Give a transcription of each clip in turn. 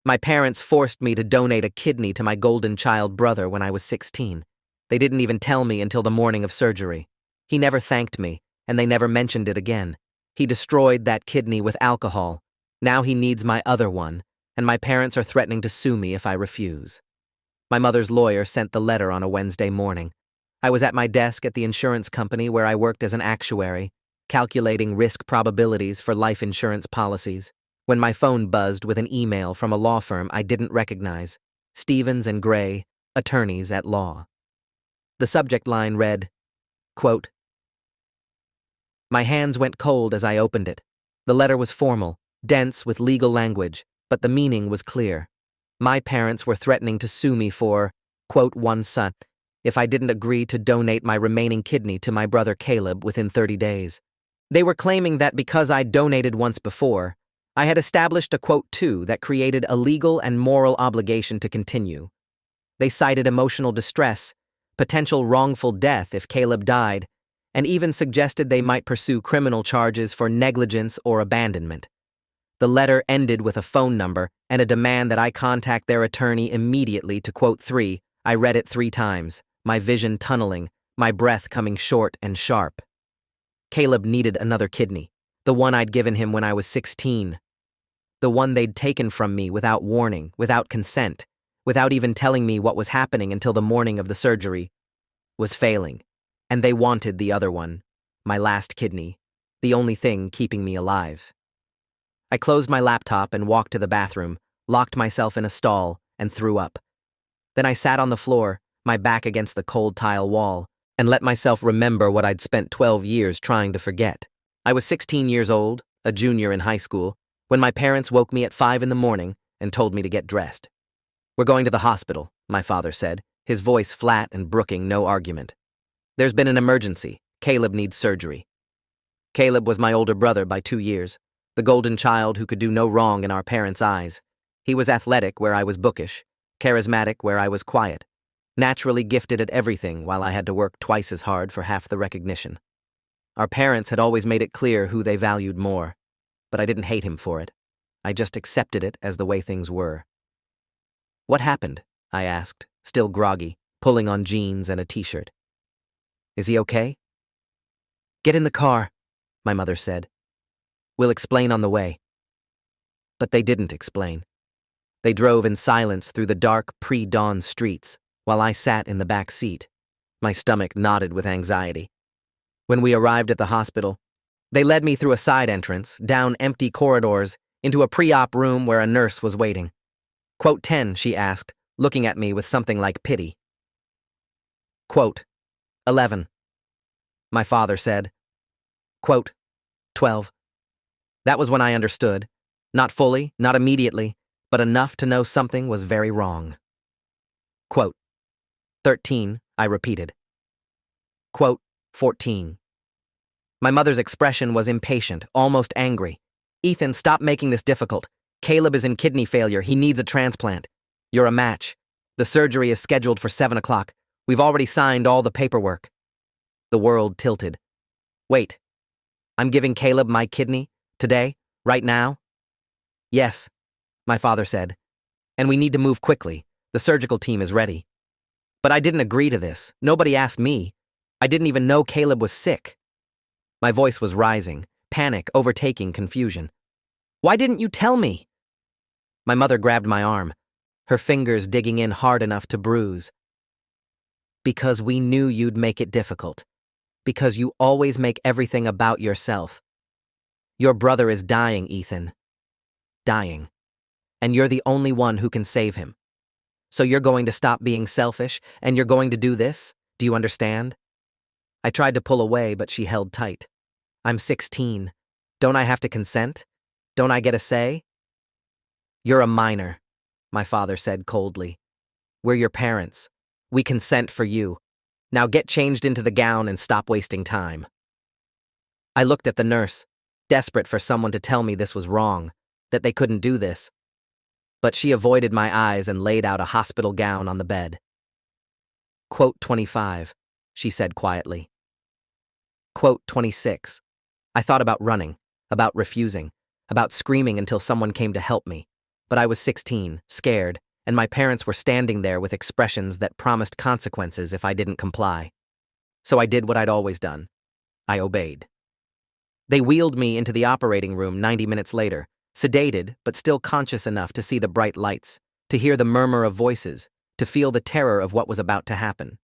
My parents forced me to donate a kidney to my golden child brother when I was 16. They didn't even tell me until the morning of surgery. He never thanked me, and they never mentioned it again. He destroyed that kidney with alcohol. Now he needs my other one, and my parents are threatening to sue me if I refuse. My mother's lawyer sent the letter on a Wednesday morning. I was at my desk at the insurance company where I worked as an actuary, calculating risk probabilities for life insurance policies, when my phone buzzed with an email from a law firm I didn't recognize, Stevens and Gray, attorneys at law. The subject line read, quote, My hands went cold as I opened it. The letter was formal, dense with legal language, but the meaning was clear. My parents were threatening to sue me for, quote, one son, if I didn't agree to donate my remaining kidney to my brother Caleb within 30 days. They were claiming that because I'd donated once before, I had established a quote two that created a legal and moral obligation to continue. They cited emotional distress, potential wrongful death if Caleb died, and even suggested they might pursue criminal charges for negligence or abandonment. The letter ended with a phone number and a demand that I contact their attorney immediately to quote 3. I read it 3 times, my vision tunneling, my breath coming short and sharp. Caleb needed another kidney, the one I'd given him when I was 16. The one they'd taken from me without warning, without consent, without even telling me what was happening until the morning of the surgery, was failing. And they wanted the other one, my last kidney, the only thing keeping me alive. I closed my laptop and walked to the bathroom, locked myself in a stall, and threw up. Then I sat on the floor, my back against the cold tile wall, and let myself remember what I'd spent 12 years trying to forget. I was 16 years old, a junior in high school, when my parents woke me at 5 in the morning and told me to get dressed. We're going to the hospital, my father said, his voice flat and brooking no argument. There's been an emergency. Caleb needs surgery. Caleb was my older brother by 2 years, the golden child who could do no wrong in our parents' eyes. He was athletic where I was bookish, charismatic where I was quiet, naturally gifted at everything while I had to work twice as hard for half the recognition. Our parents had always made it clear who they valued more, but I didn't hate him for it. I just accepted it as the way things were. What happened? I asked, still groggy, pulling on jeans and a t-shirt. Is he okay? Get in the car, my mother said. We'll explain on the way. But they didn't explain. They drove in silence through the dark, pre-dawn streets, while I sat in the back seat. My stomach knotted with anxiety. When we arrived at the hospital, they led me through a side entrance, down empty corridors, into a pre-op room where a nurse was waiting. Quote 10, she asked, looking at me with something like pity. Quote 11. My father said. Quote 12. That was when I understood. Not fully, not immediately, but enough to know something was very wrong. Quote 13, I repeated. Quote 14. My mother's expression was impatient, almost angry. Ethan, stop making this difficult. Caleb is in kidney failure. He needs a transplant. You're a match. The surgery is scheduled for 7 o'clock. We've already signed all the paperwork. The world tilted. Wait. I'm giving Caleb my kidney? Today? Right now? Yes, my father said. And we need to move quickly. The surgical team is ready. But I didn't agree to this. Nobody asked me. I didn't even know Caleb was sick. My voice was rising, panic overtaking confusion. Why didn't you tell me? My mother grabbed my arm, her fingers digging in hard enough to bruise. Because we knew you'd make it difficult. Because you always make everything about yourself. Your brother is dying, Ethan. Dying. And you're the only one who can save him. So you're going to stop being selfish, and you're going to do this? Do you understand? I tried to pull away, but she held tight. I'm 16. Don't I have to consent? Don't I get a say? You're a minor, my father said coldly. We're your parents. We consent for you. Now get changed into the gown and stop wasting time. I looked at the nurse, desperate for someone to tell me this was wrong, that they couldn't do this. But she avoided my eyes and laid out a hospital gown on the bed. Quote 25, she said quietly. Quote 26. I thought about running, about refusing, about screaming until someone came to help me. But I was 16, scared, and my parents were standing there with expressions that promised consequences if I didn't comply. So I did what I'd always done. I obeyed. They wheeled me into the operating room 90 minutes later, sedated but still conscious enough to see the bright lights, to hear the murmur of voices, to feel the terror of what was about to happen.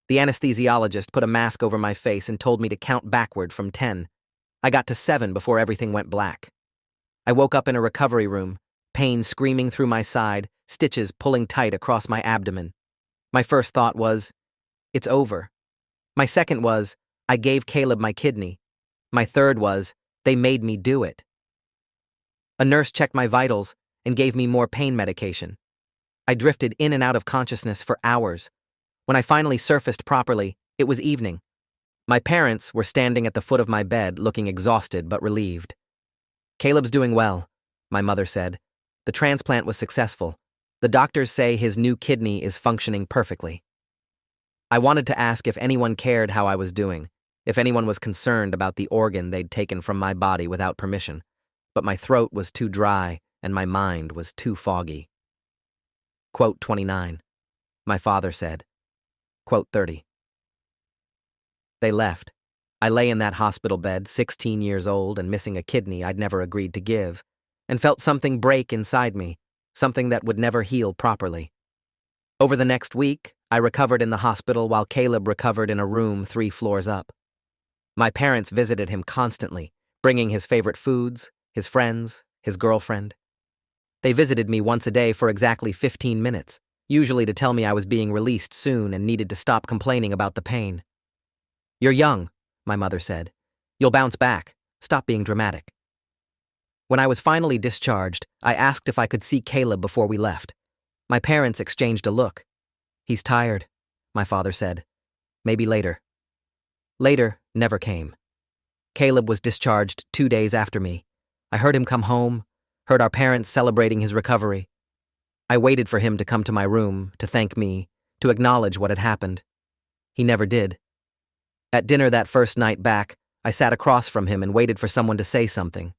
The anesthesiologist put a mask over my face and told me to count backward from 10. I got to 7 before everything went black. I woke up in a recovery room, pain screaming through my side, stitches pulling tight across my abdomen. My first thought was, it's over. My second was, I gave Caleb my kidney. My third was, they made me do it. A nurse checked my vitals and gave me more pain medication. I drifted in and out of consciousness for hours. When I finally surfaced properly, it was evening. My parents were standing at the foot of my bed, looking exhausted but relieved. Caleb's doing well, my mother said. The transplant was successful. The doctors say his new kidney is functioning perfectly. I wanted to ask if anyone cared how I was doing, if anyone was concerned about the organ they'd taken from my body without permission, but my throat was too dry and my mind was too foggy. Quote 29. My father said. Quote 30. They left. I lay in that hospital bed, 16 years old and missing a kidney I'd never agreed to give, and felt something break inside me, something that would never heal properly. Over the next week, I recovered in the hospital while Caleb recovered in a room 3 floors up. My parents visited him constantly, bringing his favorite foods, his friends, his girlfriend. They visited me once a day for exactly 15 minutes, usually to tell me I was being released soon and needed to stop complaining about the pain. You're young, my mother said. You'll bounce back. Stop being dramatic. When I was finally discharged, I asked if I could see Caleb before we left. My parents exchanged a look. He's tired, my father said. Maybe later. Later never came. Caleb was discharged 2 days after me. I heard him come home, heard our parents celebrating his recovery. I waited for him to come to my room, to thank me, to acknowledge what had happened. He never did. At dinner that first night back, I sat across from him and waited for someone to say something.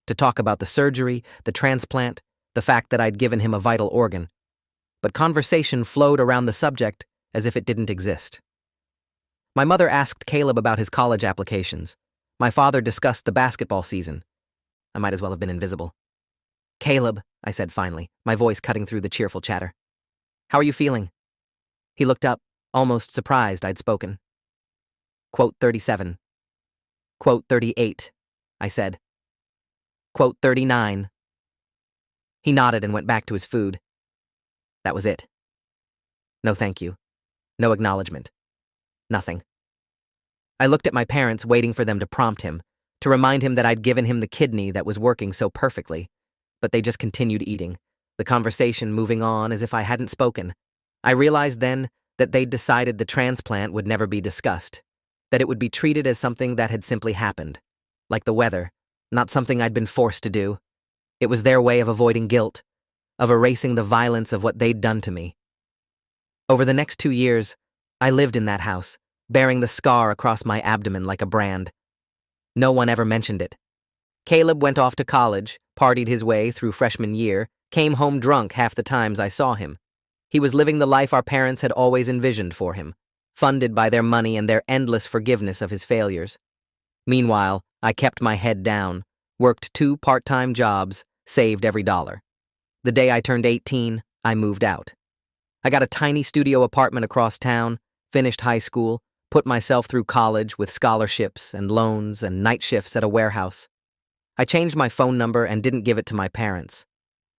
To talk about the surgery, the transplant, the fact that I'd given him a vital organ. But conversation flowed around the subject as if it didn't exist. My mother asked Caleb about his college applications. My father discussed the basketball season. I might as well have been invisible. Caleb, I said finally, my voice cutting through the cheerful chatter. How are you feeling? He looked up, almost surprised I'd spoken. Quote 37. Quote 38, I said. Quote 39. He nodded and went back to his food. That was it. No thank you. No acknowledgement. Nothing. I looked at my parents, waiting for them to prompt him, to remind him that I'd given him the kidney that was working so perfectly. But they just continued eating, the conversation moving on as if I hadn't spoken. I realized then that they'd decided the transplant would never be discussed, that it would be treated as something that had simply happened, like the weather, not something I'd been forced to do. It was their way of avoiding guilt, of erasing the violence of what they'd done to me. Over the next 2 years, I lived in that house, bearing the scar across my abdomen like a brand. No one ever mentioned it. Caleb went off to college, partied his way through freshman year, came home drunk half the times I saw him. He was living the life our parents had always envisioned for him, funded by their money and their endless forgiveness of his failures. Meanwhile, I kept my head down, worked 2 part-time jobs, saved every dollar. The day I turned 18, I moved out. I got a tiny studio apartment across town, finished high school, put myself through college with scholarships and loans and night shifts at a warehouse. I changed my phone number and didn't give it to my parents.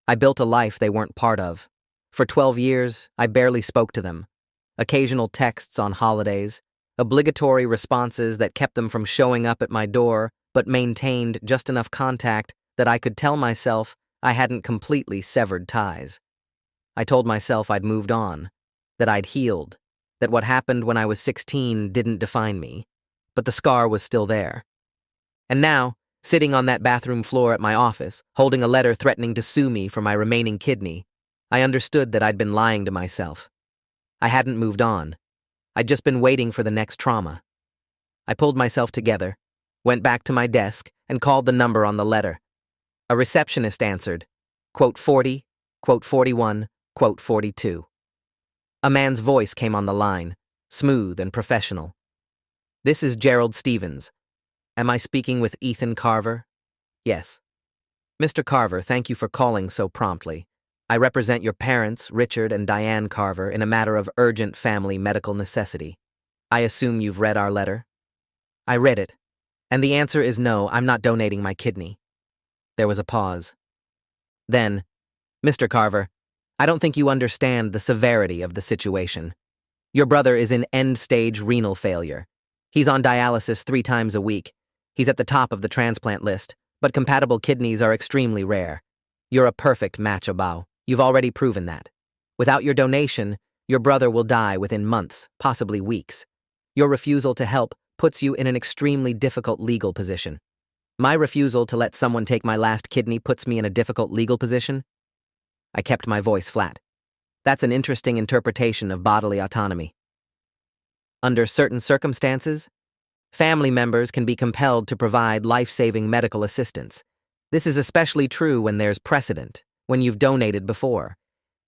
I built a life they weren't part of. For 12 years, I barely spoke to them. Occasional texts on holidays, obligatory responses that kept them from showing up at my door, but maintained just enough contact that I could tell myself I hadn't completely severed ties. I told myself I'd moved on, that I'd healed, that what happened when I was 16 didn't define me, but the scar was still there. And now, sitting on that bathroom floor at my office, holding a letter threatening to sue me for my remaining kidney, I understood that I'd been lying to myself. I hadn't moved on. I'd just been waiting for the next trauma. I pulled myself together, went back to my desk, and called the number on the letter. A receptionist answered. Quote 40, quote 41, quote 42. A man's voice came on the line, smooth and professional. This is Gerald Stevens. Am I speaking with Ethan Carver? Yes. Mr. Carver, thank you for calling so promptly. I represent your parents, Richard and Diane Carver, in a matter of urgent family medical necessity. I assume you've read our letter? I read it, and the answer is no, I'm not donating my kidney. There was a pause. Then, Mr. Carver, I don't think you understand the severity of the situation. Your brother is in end-stage renal failure. He's on dialysis 3 times a week. He's at the top of the transplant list, but compatible kidneys are extremely rare. You're a perfect match, Abao. You've already proven that. Without your donation, your brother will die within months, possibly weeks. Your refusal to help puts you in an extremely difficult legal position. My refusal to let someone take my last kidney puts me in a difficult legal position? I kept my voice flat. That's an interesting interpretation of bodily autonomy. Under certain circumstances, family members can be compelled to provide life-saving medical assistance. This is especially true when there's precedent, when you've donated before.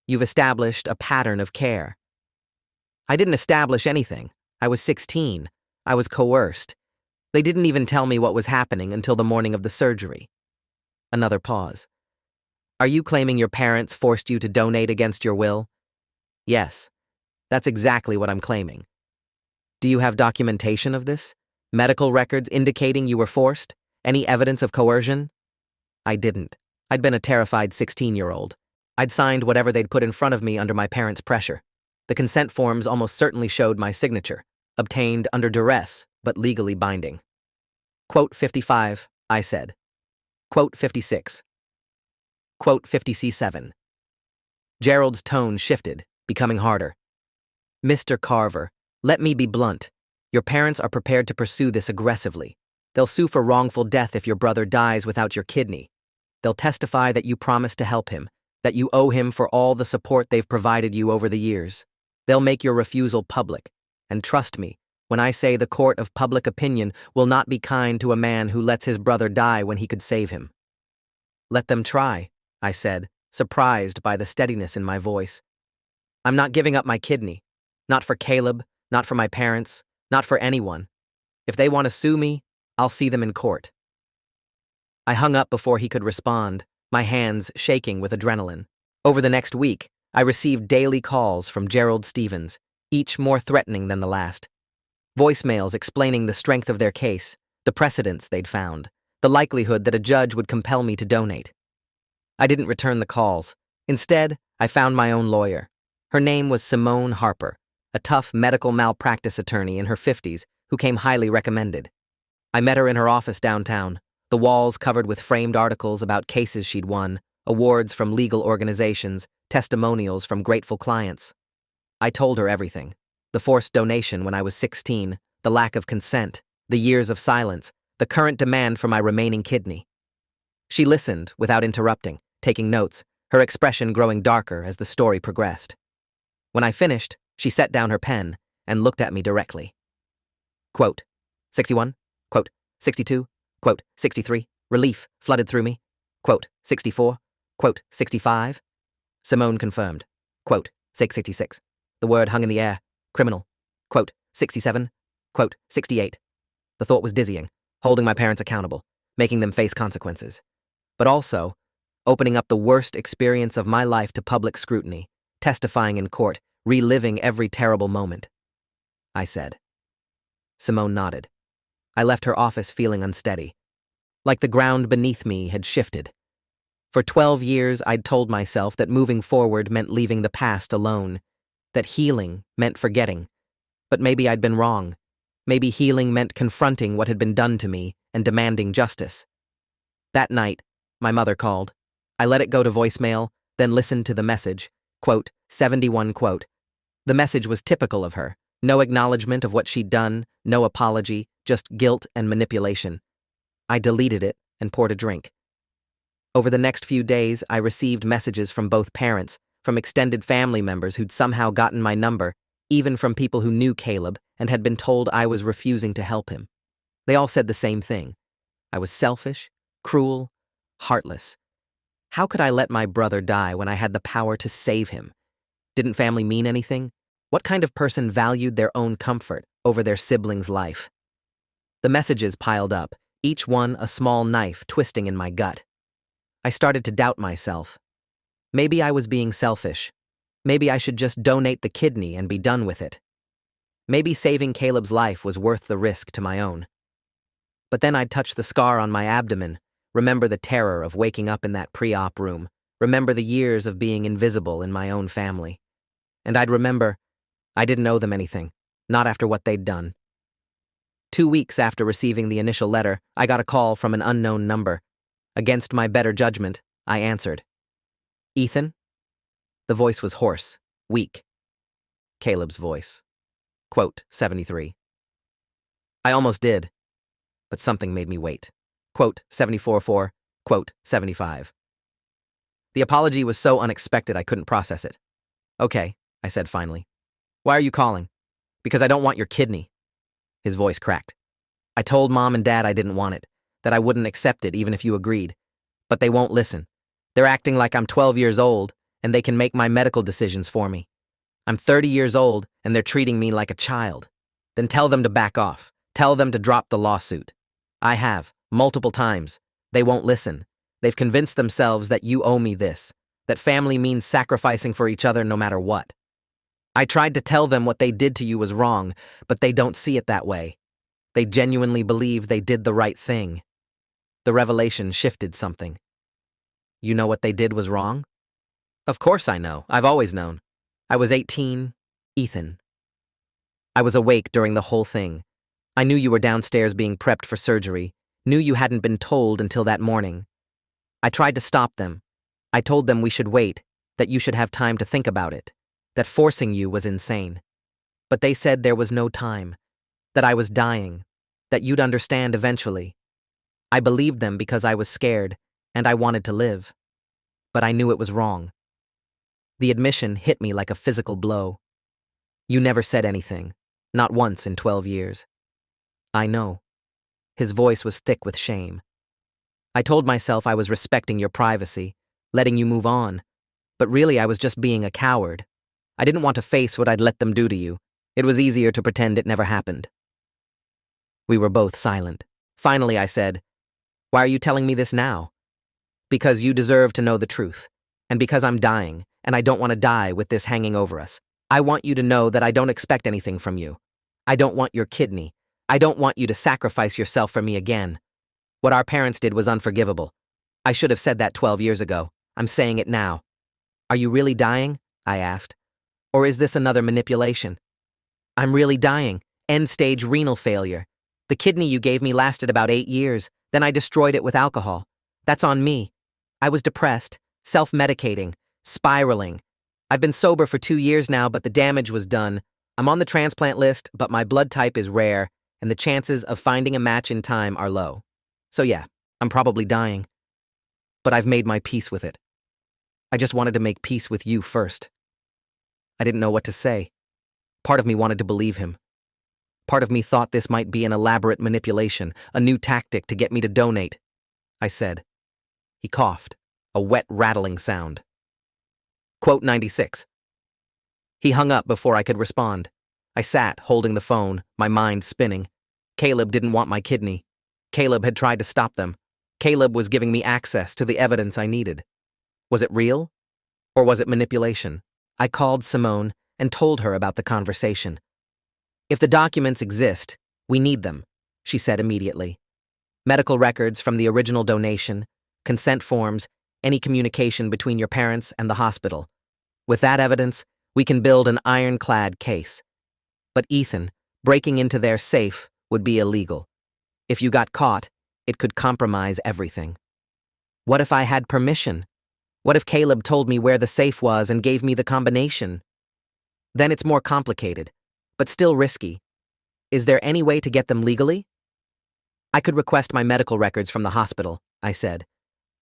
You've established a pattern of care. I didn't establish anything. I was 16. I was coerced. They didn't even tell me what was happening until the morning of the surgery. Another pause. Are you claiming your parents forced you to donate against your will? Yes, that's exactly what I'm claiming. Do you have documentation of this? Medical records indicating you were forced? Any evidence of coercion? I didn't. I'd been a terrified 16-year-old. I'd signed whatever they'd put in front of me under my parents' pressure. The consent forms almost certainly showed my signature, obtained under duress, but legally binding. Quote 55, I said. Quote 56. Quote 57. Gerald's tone shifted, becoming harder. Mr. Carver, let me be blunt. Your parents are prepared to pursue this aggressively. They'll sue for wrongful death if your brother dies without your kidney. They'll testify that you promised to help him, that you owe him for all the support they've provided you over the years. They'll make your refusal public. And trust me, when I say the court of public opinion will not be kind to a man who lets his brother die when he could save him. Let them try, I said, surprised by the steadiness in my voice. I'm not giving up my kidney. Not for Caleb, not for my parents, not for anyone. If they want to sue me, I'll see them in court. I hung up before he could respond, my hands shaking with adrenaline. Over the next week, I received daily calls from Gerald Stevens, each more threatening than the last. Voicemails explaining the strength of their case, the precedents they'd found, the likelihood that a judge would compel me to donate. I didn't return the calls. Instead, I found my own lawyer. Her name was Simone Harper, a tough medical malpractice attorney in her 50s who came highly recommended. I met her in her office downtown, the walls covered with framed articles about cases she'd won, awards from legal organizations, testimonials from grateful clients. I told her everything. The forced donation when I was 16, the lack of consent, the years of silence, the current demand for my remaining kidney. She listened without interrupting, taking notes, her expression growing darker as the story progressed. When I finished, she set down her pen and looked at me directly. Quote, 61, quote, 62, quote, 63, relief flooded through me, quote, 64, quote, 65. Simone confirmed, quote, 666. The word hung in the air, criminal, quote, 67, quote, 68. The thought was dizzying, holding my parents accountable, making them face consequences. But also, opening up the worst experience of my life to public scrutiny, testifying in court, reliving every terrible moment. I said. Simone nodded. I left her office feeling unsteady, like the ground beneath me had shifted. For 12 years, I'd told myself that moving forward meant leaving the past alone, that healing meant forgetting. But maybe I'd been wrong. Maybe healing meant confronting what had been done to me and demanding justice. That night, my mother called. I let it go to voicemail, then listened to the message, quote, 71, quote. The message was typical of her. No acknowledgement of what she'd done, no apology, just guilt and manipulation. I deleted it and poured a drink. Over the next few days, I received messages from both parents, from extended family members who'd somehow gotten my number, even from people who knew Caleb and had been told I was refusing to help him. They all said the same thing. I was selfish, cruel, heartless. How could I let my brother die when I had the power to save him? Didn't family mean anything? What kind of person valued their own comfort over their sibling's life? The messages piled up, each one a small knife twisting in my gut. I started to doubt myself. Maybe I was being selfish. Maybe I should just donate the kidney and be done with it. Maybe saving Caleb's life was worth the risk to my own. But then I'd touch the scar on my abdomen, remember the terror of waking up in that pre-op room, remember the years of being invisible in my own family. And I'd remember I didn't owe them anything, not after what they'd done. 2 weeks after receiving the initial letter, I got a call from an unknown number. Against my better judgment, I answered. Ethan? The voice was hoarse, weak. Caleb's voice. Quote 73. I almost did, but something made me wait. Quote 74-4, quote 75. The apology was so unexpected I couldn't process it. Okay, I said finally. Why are you calling? Because I don't want your kidney. His voice cracked. I told Mom and Dad I didn't want it, that I wouldn't accept it even if you agreed. But they won't listen. They're acting like I'm 12 years old and they can make my medical decisions for me. I'm 30 years old and they're treating me like a child. Then tell them to back off. Tell them to drop the lawsuit. I have, multiple times. They won't listen. They've convinced themselves that you owe me this, that family means sacrificing for each other no matter what. I tried to tell them what they did to you was wrong, but they don't see it that way. They genuinely believe they did the right thing. The revelation shifted something. You know what they did was wrong? Of course I know. I've always known. I was 18, Ethan. I was awake during the whole thing. I knew you were downstairs being prepped for surgery, knew you hadn't been told until that morning. I tried to stop them. I told them we should wait, that you should have time to think about it, that forcing you was insane. But they said there was no time, that I was dying, that you'd understand eventually. I believed them because I was scared, and I wanted to live. But I knew it was wrong. The admission hit me like a physical blow. You never said anything, not once in 12 years. I know. His voice was thick with shame. I told myself I was respecting your privacy, letting you move on, but really I was just being a coward. I didn't want to face what I'd let them do to you. It was easier to pretend it never happened. We were both silent. Finally, I said, Why are you telling me this now? Because you deserve to know the truth, and because I'm dying, and I don't want to die with this hanging over us. I want you to know that I don't expect anything from you. I don't want your kidney. I don't want you to sacrifice yourself for me again. What our parents did was unforgivable. I should have said that 12 years ago. I'm saying it now. Are you really dying? I asked. Or is this another manipulation? I'm really dying. End-stage renal failure. The kidney you gave me lasted about 8 years. Then I destroyed it with alcohol. That's on me. I was depressed, self-medicating, spiraling. I've been sober for 2 years now, but the damage was done. I'm on the transplant list, but my blood type is rare, and the chances of finding a match in time are low. So yeah, I'm probably dying. But I've made my peace with it. I just wanted to make peace with you first. I didn't know what to say. Part of me wanted to believe him. Part of me thought this might be an elaborate manipulation, a new tactic to get me to donate. I said. He coughed, a wet, rattling sound. Quote 96. He hung up before I could respond. I sat, holding the phone, my mind spinning. Caleb didn't want my kidney. Caleb had tried to stop them. Caleb was giving me access to the evidence I needed. Was it real? Or was it manipulation? I called Simone and told her about the conversation. If the documents exist, we need them, she said immediately. Medical records from the original donation, consent forms, any communication between your parents and the hospital. With that evidence, we can build an ironclad case. But Ethan, breaking into their safe would be illegal. If you got caught, it could compromise everything. What if I had permission? What if Caleb told me where the safe was and gave me the combination? Then it's more complicated, but still risky. Is there any way to get them legally? I could request my medical records from the hospital, I said.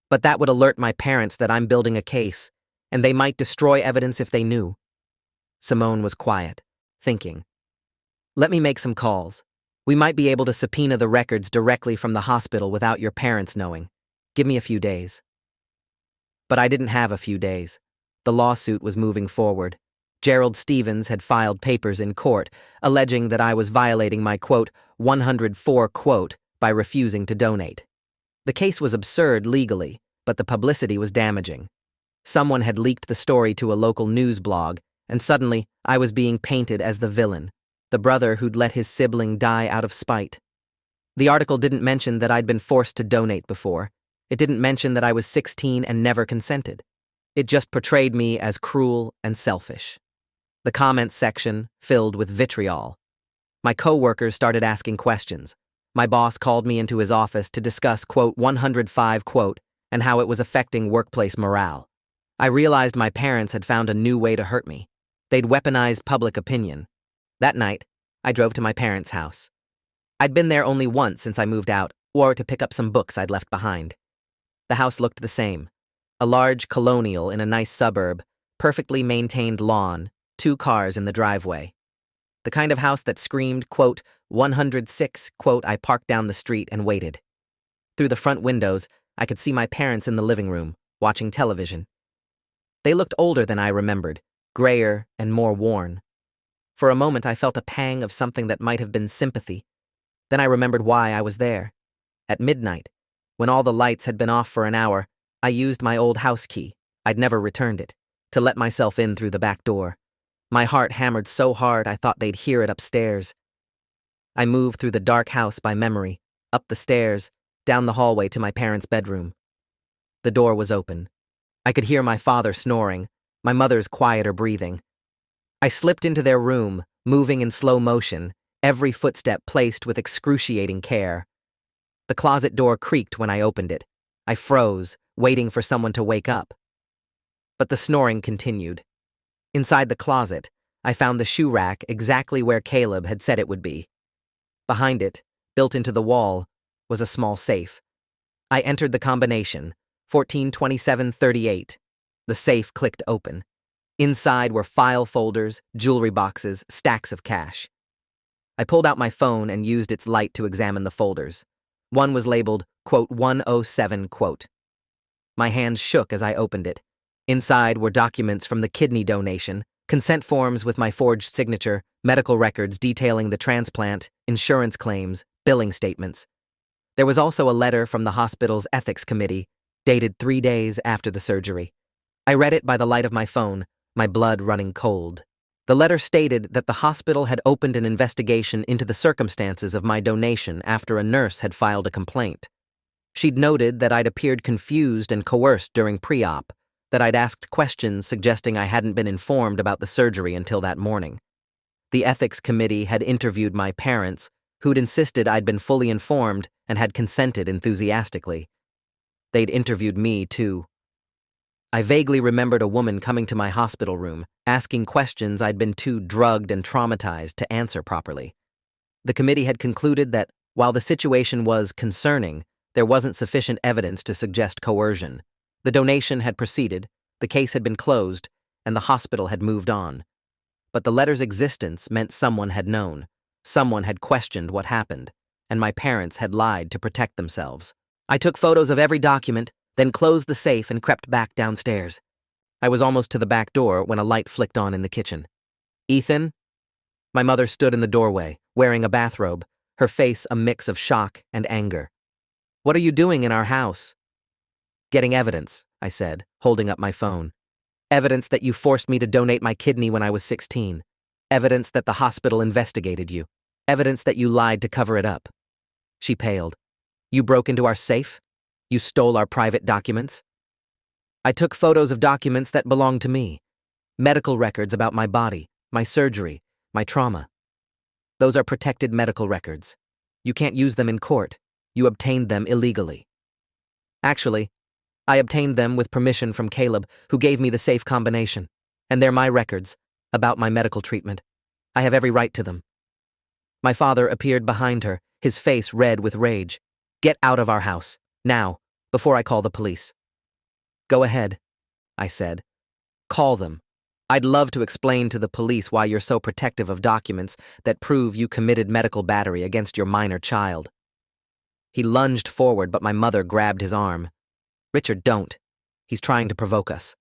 But that would alert my parents that I'm building a case, and they might destroy evidence if they knew. Simone was quiet, thinking. Let me make some calls. We might be able to subpoena the records directly from the hospital without your parents knowing. Give me a few days. But I didn't have a few days. The lawsuit was moving forward. Gerald Stevens had filed papers in court, alleging that I was violating my, quote, 104, quote, by refusing to donate. The case was absurd legally, but the publicity was damaging. Someone had leaked the story to a local news blog, and suddenly I was being painted as the villain, the brother who'd let his sibling die out of spite. The article didn't mention that I'd been forced to donate before. It didn't mention that I was 16 and never consented. It just portrayed me as cruel and selfish. The comments section filled with vitriol. My coworkers started asking questions. My boss called me into his office to discuss, quote, 105, quote, and how it was affecting workplace morale. I realized my parents had found a new way to hurt me. They'd weaponized public opinion. That night, I drove to my parents' house. I'd been there only once since I moved out, or to pick up some books I'd left behind. The house looked the same. A large colonial in a nice suburb, perfectly maintained lawn, 2 cars in the driveway. The kind of house that screamed, quote, 106, quote, I parked down the street and waited. Through the front windows, I could see my parents in the living room, watching television. They looked older than I remembered, grayer and more worn. For a moment, I felt a pang of something that might have been sympathy. Then I remembered why I was there. At midnight, when all the lights had been off for an hour, I used my old house key, I'd never returned it, to let myself in through the back door. My heart hammered so hard I thought they'd hear it upstairs. I moved through the dark house by memory, up the stairs, down the hallway to my parents' bedroom. The door was open. I could hear my father snoring, my mother's quieter breathing. I slipped into their room, moving in slow motion, every footstep placed with excruciating care. The closet door creaked when I opened it. I froze, waiting for someone to wake up. But the snoring continued. Inside the closet, I found the shoe rack exactly where Caleb had said it would be. Behind it, built into the wall, was a small safe. I entered the combination, 142738. The safe clicked open. Inside were file folders, jewelry boxes, stacks of cash. I pulled out my phone and used its light to examine the folders. One was labeled, quote, 107, quote. My hands shook as I opened it. Inside were documents from the kidney donation, consent forms with my forged signature, medical records detailing the transplant, insurance claims, billing statements. There was also a letter from the hospital's ethics committee, dated 3 days after the surgery. I read it by the light of my phone, my blood running cold. The letter stated that the hospital had opened an investigation into the circumstances of my donation after a nurse had filed a complaint. She'd noted that I'd appeared confused and coerced during pre-op, that I'd asked questions suggesting I hadn't been informed about the surgery until that morning. The ethics committee had interviewed my parents, who'd insisted I'd been fully informed and had consented enthusiastically. They'd interviewed me, too. I vaguely remembered a woman coming to my hospital room, asking questions I'd been too drugged and traumatized to answer properly. The committee had concluded that, while the situation was concerning, there wasn't sufficient evidence to suggest coercion. The donation had proceeded, the case had been closed, and the hospital had moved on. But the letter's existence meant someone had known, someone had questioned what happened, and my parents had lied to protect themselves. I took photos of every document, then closed the safe and crept back downstairs. I was almost to the back door when a light flicked on in the kitchen. "Ethan?" My mother stood in the doorway, wearing a bathrobe, her face a mix of shock and anger. "What are you doing in our house?" "Getting evidence," I said, holding up my phone. "Evidence that you forced me to donate my kidney when I was 16. Evidence that the hospital investigated you. Evidence that you lied to cover it up." She paled. "You broke into our safe? You stole our private documents?" "I took photos of documents that belonged to me. Medical records about my body, my surgery, my trauma. Those are protected medical records. You can't use them in court. You obtained them illegally." "Actually, I obtained them with permission from Caleb, who gave me the safe combination. And they're my records, about my medical treatment. I have every right to them." My father appeared behind her, his face red with rage. "Get out of our house, now, before I call the police." "Go ahead," I said. "Call them. I'd love to explain to the police why you're so protective of documents that prove you committed medical battery against your minor child." He lunged forward, but my mother grabbed his arm. "Richard, don't. He's trying to provoke us.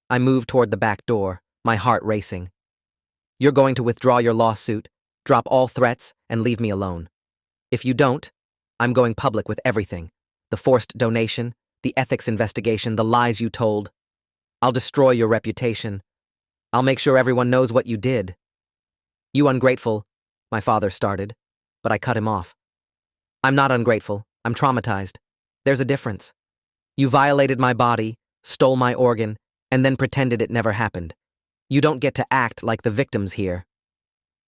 I moved toward the back door, my heart racing. You're going to withdraw your lawsuit, drop all threats, and leave me alone. If you don't, I'm going public with everything. The forced donation, the ethics investigation, the lies you told. I'll destroy your reputation. I'll make sure everyone knows what you did. You ungrateful, my father started, but I cut him off. I'm not ungrateful. I'm traumatized. There's a difference. You violated my body, stole my organ, and then pretended it never happened. You don't get to act like the victims here.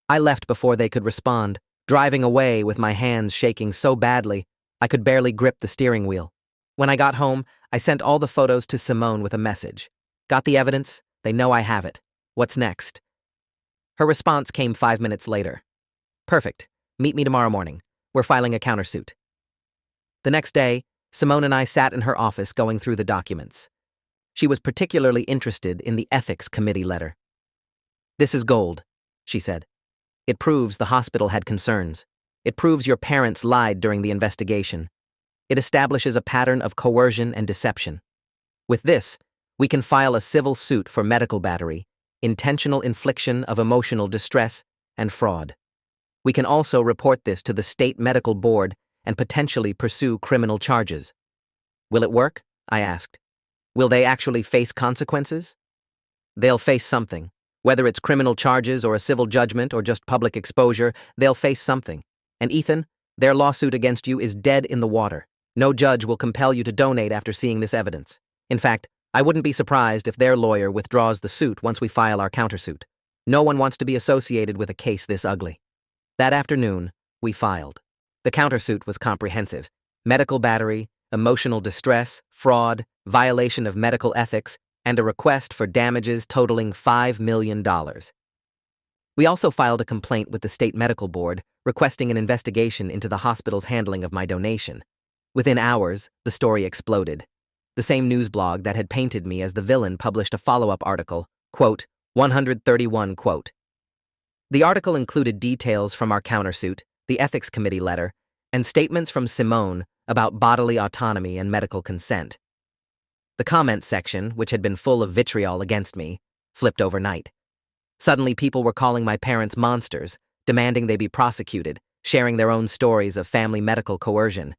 I left before they could respond, driving away with my hands shaking so badly I could barely grip the steering wheel. When I got home, I sent all the photos to Simone with a message. Got the evidence? They know I have it. What's next? Her response came 5 minutes later. Perfect. Meet me tomorrow morning. We're filing a countersuit. The next day, Simone and I sat in her office going through the documents. She was particularly interested in the ethics committee letter. This is gold, she said. It proves the hospital had concerns. It proves your parents lied during the investigation. It establishes a pattern of coercion and deception. With this, we can file a civil suit for medical battery, intentional infliction of emotional distress, and fraud. We can also report this to the state medical board and potentially pursue criminal charges. Will it work? I asked. Will they actually face consequences? They'll face something. Whether it's criminal charges or a civil judgment or just public exposure, they'll face something. And Ethan, their lawsuit against you is dead in the water. No judge will compel you to donate after seeing this evidence. In fact, I wouldn't be surprised if their lawyer withdraws the suit once we file our countersuit. No one wants to be associated with a case this ugly. That afternoon, we filed. The countersuit was comprehensive. Medical battery, emotional distress, fraud, violation of medical ethics, and a request for damages totaling $5 million. We also filed a complaint with the state medical board requesting an investigation into the hospital's handling of my donation. Within hours, the story exploded. The same news blog that had painted me as the villain published a follow-up article, quote, 131, quote. The article included details from our countersuit, the ethics committee letter, and statements from Simone about bodily autonomy and medical consent. The comments section, which had been full of vitriol against me, flipped overnight. Suddenly people were calling my parents monsters, demanding they be prosecuted, sharing their own stories of family medical coercion.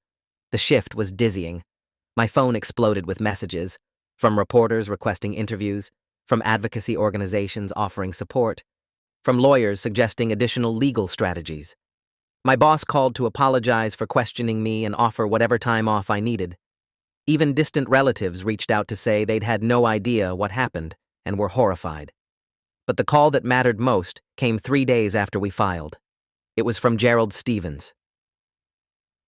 The shift was dizzying. My phone exploded with messages, from reporters requesting interviews, from advocacy organizations offering support, from lawyers suggesting additional legal strategies. My boss called to apologize for questioning me and offer whatever time off I needed. Even distant relatives reached out to say they'd had no idea what happened and were horrified. But the call that mattered most came 3 days after we filed. It was from Gerald Stevens.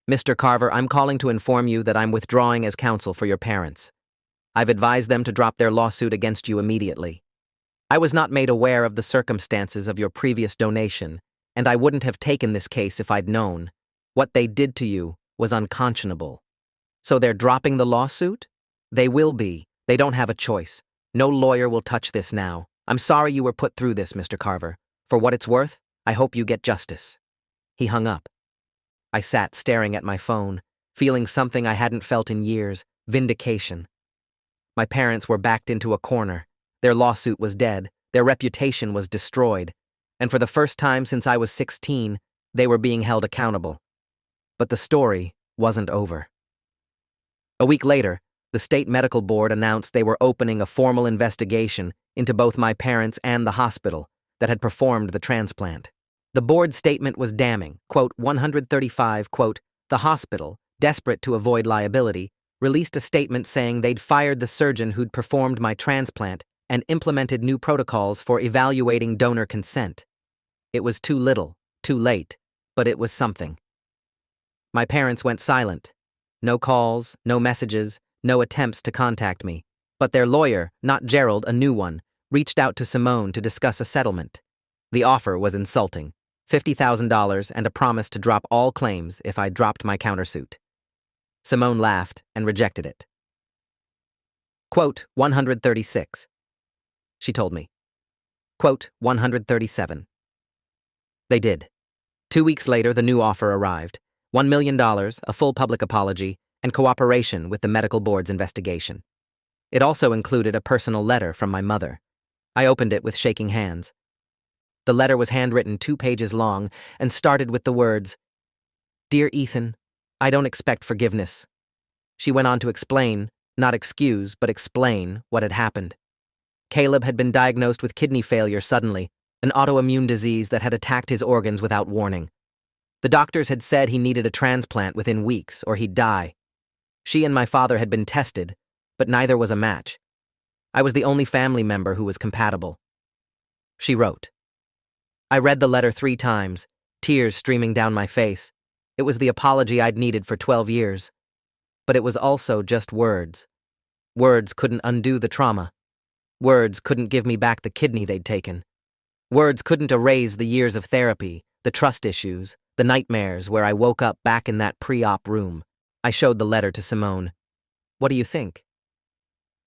Mr. Carver, I'm calling to inform you that I'm withdrawing as counsel for your parents. I've advised them to drop their lawsuit against you immediately. I was not made aware of the circumstances of your previous donation, and I wouldn't have taken this case if I'd known. What they did to you was unconscionable. So they're dropping the lawsuit? They will be. They don't have a choice. No lawyer will touch this now. I'm sorry you were put through this, Mr. Carver. For what it's worth, I hope you get justice. He hung up. I sat staring at my phone, feeling something I hadn't felt in years, vindication. My parents were backed into a corner. Their lawsuit was dead. Their reputation was destroyed. And for the first time since I was 16, they were being held accountable. But the story wasn't over. A week later, the state medical board announced they were opening a formal investigation into both my parents and the hospital that had performed the transplant. The board's statement was damning. Quote, 135, quote, the hospital, desperate to avoid liability, released a statement saying they'd fired the surgeon who'd performed my transplant and implemented new protocols for evaluating donor consent. It was too little, too late, but it was something. My parents went silent. No calls, no messages, no attempts to contact me. But their lawyer, not Gerald, a new one, reached out to Simone to discuss a settlement. The offer was insulting. $50,000 and a promise to drop all claims if I dropped my countersuit. Simone laughed and rejected it. Quote, 136. She told me. Quote, 137. They did. 2 weeks later, the new offer arrived. $1 million, a full public apology, and cooperation with the medical board's investigation. It also included a personal letter from my mother. I opened it with shaking hands. The letter was handwritten 2 pages long and started with the words, "Dear Ethan, I don't expect forgiveness." She went on to explain, not excuse, but explain what had happened. Caleb had been diagnosed with kidney failure suddenly, an autoimmune disease that had attacked his organs without warning. The doctors had said he needed a transplant within weeks or he'd die. She and my father had been tested, but neither was a match. I was the only family member who was compatible. She wrote. I read the letter 3 times, tears streaming down my face. It was the apology I'd needed for 12 years. But it was also just words. Words couldn't undo the trauma. Words couldn't give me back the kidney they'd taken. Words couldn't erase the years of therapy, the trust issues, the nightmares where I woke up back in that pre-op room. I showed the letter to Simone. What do you think?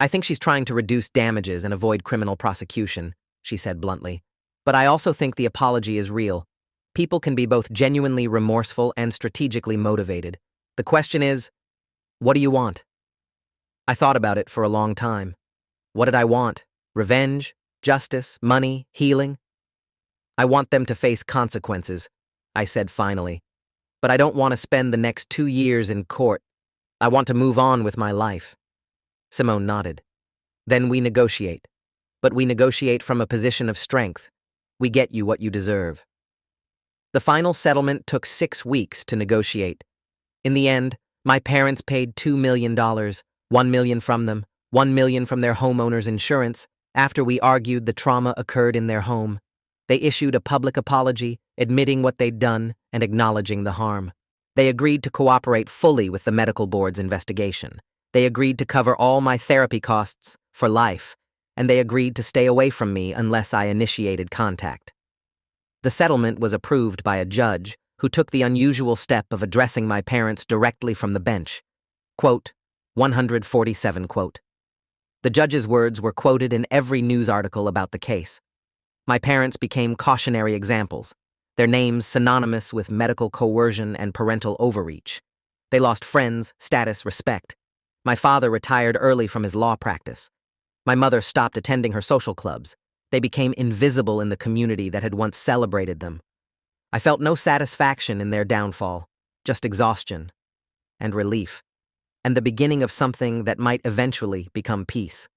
I think she's trying to reduce damages and avoid criminal prosecution, she said bluntly. But I also think the apology is real. People can be both genuinely remorseful and strategically motivated. The question is, what do you want? I thought about it for a long time. What did I want? Revenge? Justice? Money? Healing? I want them to face consequences, I said finally. But I don't want to spend the next 2 years in court. I want to move on with my life. Simone nodded. Then we negotiate. But we negotiate from a position of strength. We get you what you deserve. The final settlement took 6 weeks to negotiate. In the end, my parents paid $2 million, $1 million from them, $1 million from their homeowner's insurance. After we argued the trauma occurred in their home, they issued a public apology, admitting what they'd done and acknowledging the harm. They agreed to cooperate fully with the medical board's investigation. They agreed to cover all my therapy costs for life, and they agreed to stay away from me unless I initiated contact. The settlement was approved by a judge who took the unusual step of addressing my parents directly from the bench. Quote, 147 quote. The judge's words were quoted in every news article about the case. My parents became cautionary examples, their names synonymous with medical coercion and parental overreach. They lost friends, status, respect. My father retired early from his law practice. My mother stopped attending her social clubs. They became invisible in the community that had once celebrated them. I felt no satisfaction in their downfall, just exhaustion and relief, and the beginning of something that might eventually become peace.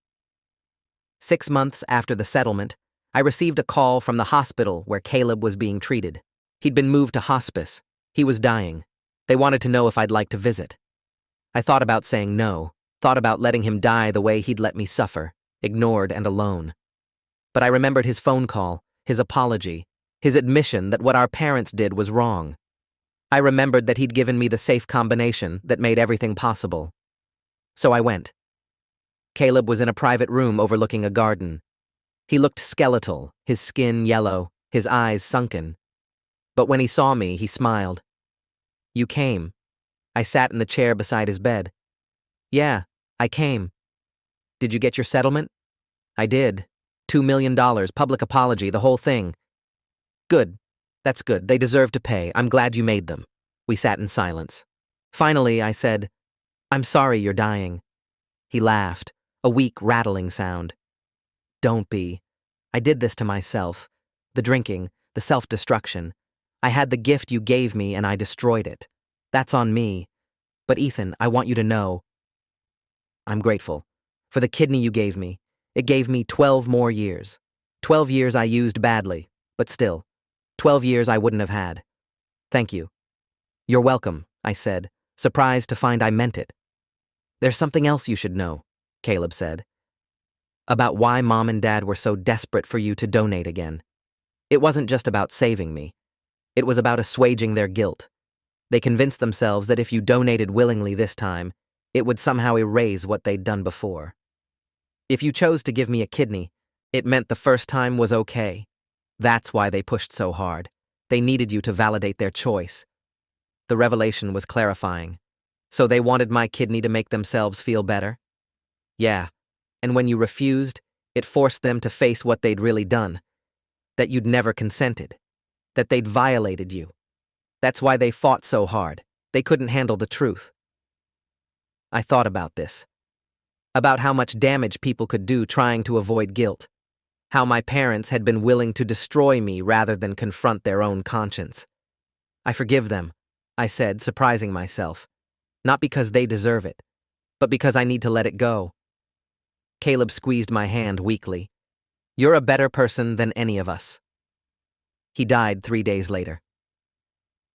6 months after the settlement, I received a call from the hospital where Caleb was being treated. He'd been moved to hospice. He was dying. They wanted to know if I'd like to visit. I thought about saying no, thought about letting him die the way he'd let me suffer, ignored and alone. But I remembered his phone call, his apology, his admission that what our parents did was wrong. I remembered that he'd given me the safe combination that made everything possible. So I went. Caleb was in a private room overlooking a garden. He looked skeletal, his skin yellow, his eyes sunken. But when he saw me, he smiled. You came. I sat in the chair beside his bed. Yeah, I came. Did you get your settlement? I did. $2 million, public apology, the whole thing. Good. That's good. They deserve to pay. I'm glad you made them. We sat in silence. Finally, I said, I'm sorry you're dying. He laughed, a weak, rattling sound. Don't be. I did this to myself. The drinking, the self-destruction. I had the gift you gave me and I destroyed it. That's on me. But Ethan, I want you to know. I'm grateful. For the kidney you gave me. It gave me 12 more years. 12 years I used badly, but still. 12 years I wouldn't have had. Thank you. You're welcome, I said, surprised to find I meant it. There's something else you should know, Caleb said. About why Mom and Dad were so desperate for you to donate again. It wasn't just about saving me. It was about assuaging their guilt. They convinced themselves that if you donated willingly this time, it would somehow erase what they'd done before. If you chose to give me a kidney, it meant the first time was okay. That's why they pushed so hard. They needed you to validate their choice. The revelation was clarifying. So they wanted my kidney to make themselves feel better? Yeah, and when you refused, it forced them to face what they'd really done. That you'd never consented. That they'd violated you. That's why they fought so hard. They couldn't handle the truth. I thought about this. about how much damage people could do trying to avoid guilt, how my parents had been willing to destroy me rather than confront their own conscience. I forgive them, I said, surprising myself, not because they deserve it, but because I need to let it go. Caleb squeezed my hand weakly. You're a better person than any of us. He died 3 days later.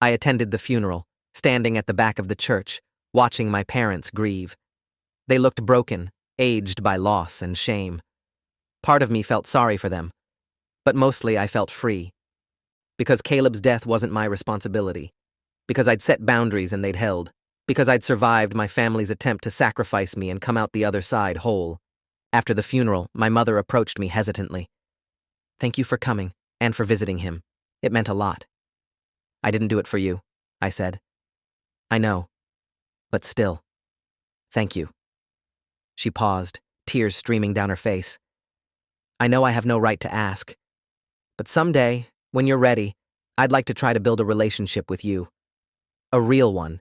I attended the funeral, standing at the back of the church, watching my parents grieve. They looked broken, aged by loss and shame. Part of me felt sorry for them, but mostly I felt free. Because Caleb's death wasn't my responsibility. Because I'd set boundaries and they'd held. Because I'd survived my family's attempt to sacrifice me and come out the other side whole. After the funeral, my mother approached me hesitantly. Thank you for coming, and for visiting him. It meant a lot. I didn't do it for you, I said. I know. But still. Thank you. She paused, tears streaming down her face. I know I have no right to ask. But someday, when you're ready, I'd like to try to build a relationship with you. A real one.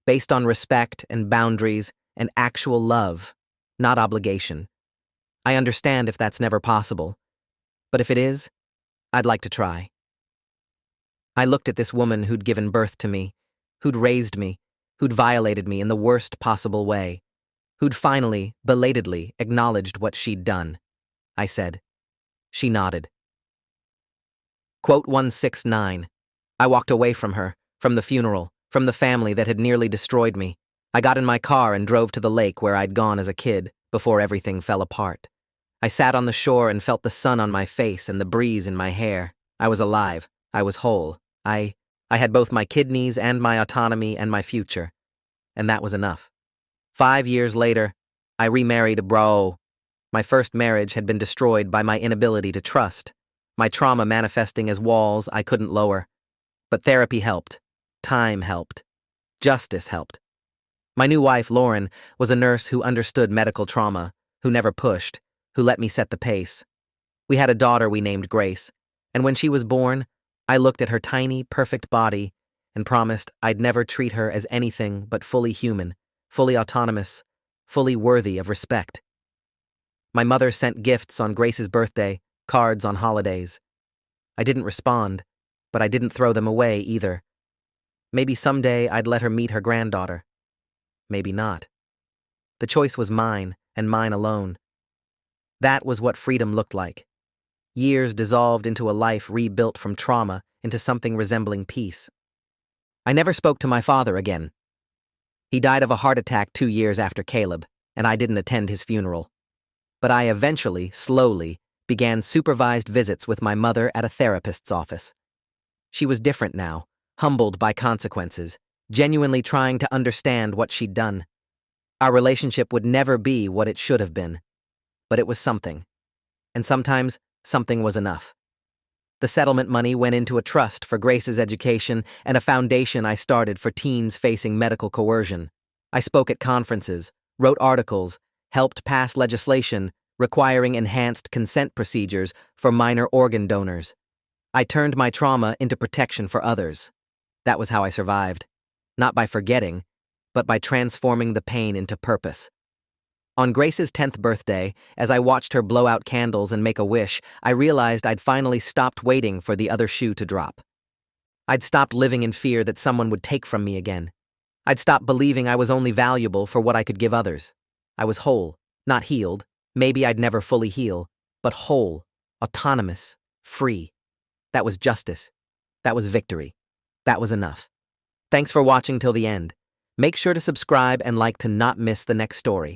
Based on respect and boundaries and actual love, not obligation. I understand if that's never possible. But if it is, I'd like to try. I looked at this woman who'd given birth to me, who'd raised me, who'd violated me in the worst possible way, who'd finally, belatedly, acknowledged what she'd done. I said. She nodded. Quote 169. I walked away from her, from the funeral, from the family that had nearly destroyed me. I got in my car and drove to the lake where I'd gone as a kid, before everything fell apart. I sat on the shore and felt the sun on my face and the breeze in my hair. I was alive. I was whole. I had both my kidneys and my autonomy and my future. And that was enough. 5 years later, I remarried a bro. My first marriage had been destroyed by my inability to trust, my trauma manifesting as walls I couldn't lower. But therapy helped. Time helped. Justice helped. My new wife, Lauren, was a nurse who understood medical trauma, who never pushed, who let me set the pace. We had a daughter we named Grace, and when she was born, I looked at her tiny, perfect body and promised I'd never treat her as anything but fully human, fully autonomous, fully worthy of respect. My mother sent gifts on Grace's birthday, cards on holidays. I didn't respond, but I didn't throw them away either. Maybe someday I'd let her meet her granddaughter. Maybe not. The choice was mine, and mine alone. That was what freedom looked like. Years dissolved into a life rebuilt from trauma into something resembling peace. I never spoke to my father again. He died of a heart attack 2 years after Caleb, and I didn't attend his funeral. But I eventually, slowly, began supervised visits with my mother at a therapist's office. She was different now, humbled by consequences, genuinely trying to understand what she'd done. Our relationship would never be what it should have been, but it was something. And sometimes, something was enough. The settlement money went into a trust for Grace's education and a foundation I started for teens facing medical coercion. I spoke at conferences, wrote articles, helped pass legislation requiring enhanced consent procedures for minor organ donors. I turned my trauma into protection for others. That was how I survived. Not by forgetting, but by transforming the pain into purpose. On Grace's 10th birthday, as I watched her blow out candles and make a wish, I realized I'd finally stopped waiting for the other shoe to drop. I'd stopped living in fear that someone would take from me again. I'd stopped believing I was only valuable for what I could give others. I was whole, not healed. Maybe I'd never fully heal, but whole, autonomous, free. That was justice. That was victory. That was enough. Thanks for watching till the end. Make sure to subscribe and like to not miss the next story.